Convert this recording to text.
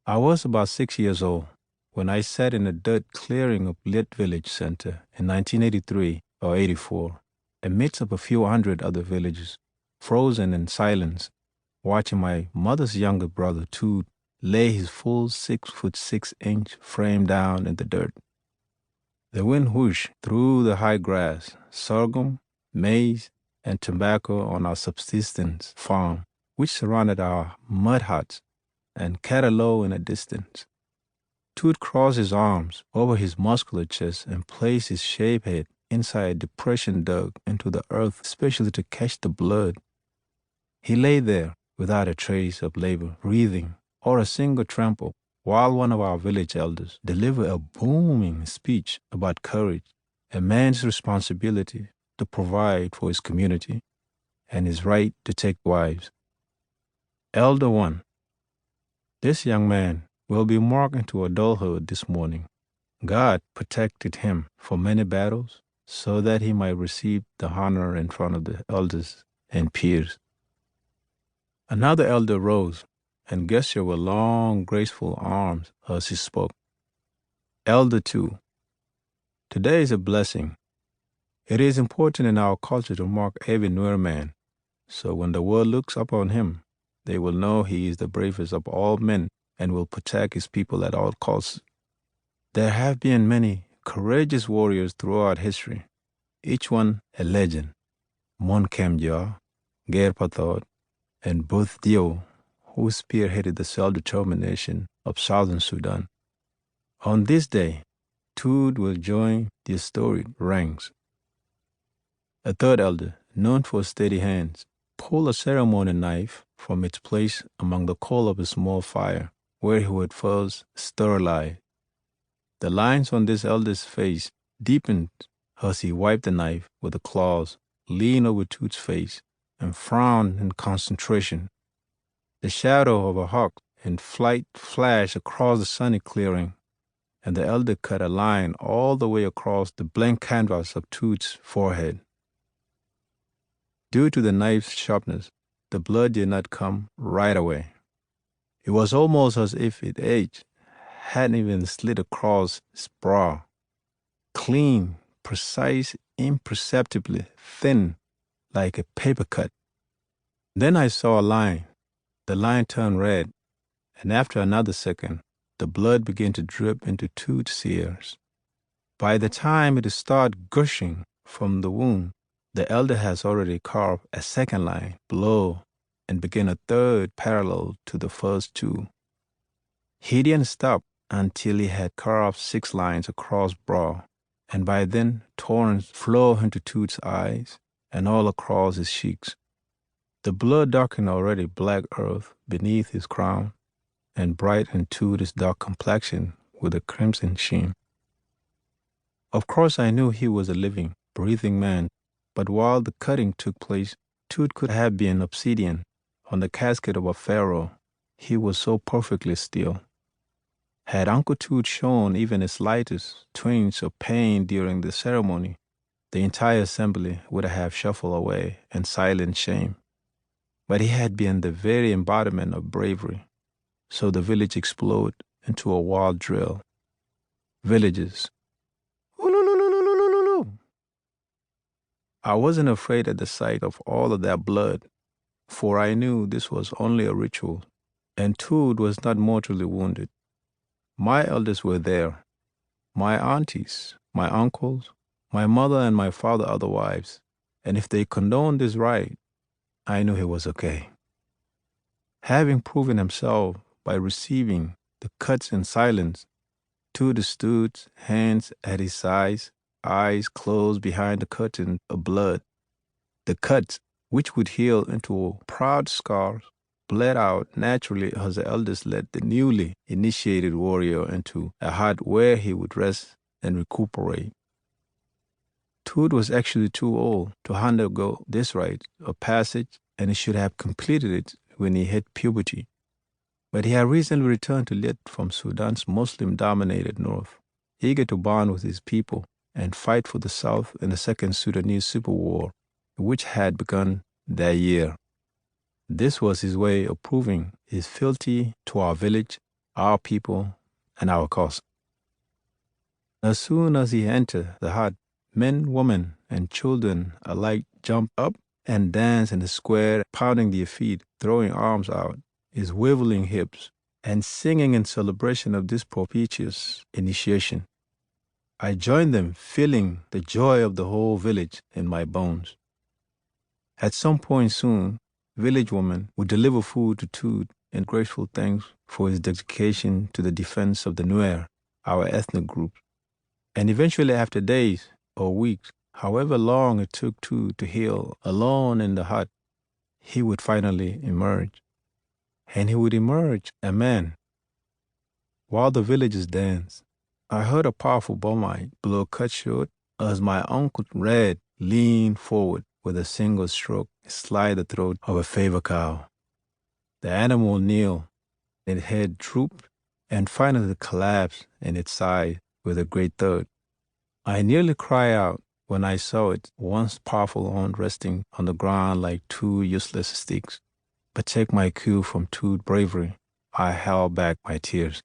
I was about 6 years old when I sat in a dirt clearing of Lit Village Center in 1983 or 84, amidst of a few hundred other villages, frozen in silence, watching my mother's younger brother, Toot, lay his full 6'6" frame down in the dirt. The wind whooshed through the high grass, sorghum, maize, and tobacco on our subsistence farm, which surrounded our mud huts and catalow in the distance. Toot crossed his arms over his muscular chest and placed his shaved head inside a depression dug into the earth especially to catch the blood. He lay there without a trace of labor, breathing, or a single trample, while one of our village elders delivered a booming speech about courage, a man's responsibility to provide for his community, and his right to take wives. Elder 1. This young man will be marked into adulthood this morning. God protected him from many battles so that he might receive the honor in front of the elders and peers. Another elder rose and gestured with long, graceful arms as he spoke. Elder 2. Today is a blessing. It is important in our culture to mark every newer man, so when the world looks upon him, they will know he is the bravest of all men and will protect his people at all costs. There have been many courageous warriors throughout history, each one a legend. Mon Kemjar, Ger Duany, and Booth Dio, who spearheaded the self-determination of southern Sudan. On this day, Toot will join the storied ranks. A third elder, known for steady hands, pulled a ceremony knife from its place among the coal of a small fire, where he would first sterilize. The lines on this elder's face deepened as he wiped the knife with the claws, leaned over Toot's face, and frowned in concentration. The shadow of a hawk in flight flashed across the sunny clearing, and the elder cut a line all the way across the blank canvas of Toot's forehead. Due to the knife's sharpness, the blood did not come right away. It was almost as if its edge hadn't even slid across his brow. Clean, precise, imperceptibly thin, like a paper cut. Then I saw a line. The line turned red, and after another second, the blood began to drip into Toot's ears. By the time it started gushing from the wound, the elder has already carved a second line below and began a third parallel to the first two. He didn't stop until he had carved 6 lines across brow, and by then torrents flowed into Toot's eyes and all across his cheeks. The blood darkened already black earth beneath his crown and brightened Toot his dark complexion with a crimson sheen. Of course I knew he was a living, breathing man, but while the cutting took place, Toot could have been obsidian on the casket of a pharaoh. He was so perfectly still. Had Uncle Toot shown even the slightest twinge of pain during the ceremony, the entire assembly would have shuffled away in silent shame. But he had been the very embodiment of bravery, so the village exploded into a wild drill. Villagers. I wasn't afraid at the sight of all of that blood, for I knew this was only a ritual, and Toot was not mortally wounded. My elders were there, my aunties, my uncles, my mother and my father other wives, and if they condoned this rite, I knew he was okay. Having proven himself by receiving the cuts in silence, Toot stood, hands at his sides, eyes closed behind the curtain of blood. The cuts, which would heal into proud scars, bled out naturally as the elders led the newly initiated warrior into a hut where he would rest and recuperate. Toot was actually too old to undergo this rite of passage, and he should have completed it when he hit puberty. But he had recently returned to Lit from Sudan's Muslim-dominated north, eager to bond with his people and fight for the South in the Second Sudanese Civil War, which had begun that year. This was his way of proving his fealty to our village our people, and our cause. As soon as he entered the hut, men, women, and children alike jumped up and danced in the square, pounding their feet, throwing arms out, his wiggling hips, and singing in celebration of this propitious initiation. I joined them, feeling the joy of the whole village in my bones. At some point soon, village women would deliver food to Toot in grateful thanks for his dedication to the defense of the Nuer, our ethnic group. And eventually, after days or weeks, however long it took Toot to heal alone in the hut, he would finally emerge. And he would emerge a man. While the villagers danced, I heard a powerful bomite blow cut short as my Uncle Red leaned forward with a single stroke, slide the throat of a favor cow. The animal kneeled, its head drooped, and finally collapsed in its side with a great thud. I nearly cried out when I saw its once powerful arm resting on the ground like two useless sticks. But take my cue from Toot's bravery, I held back my tears.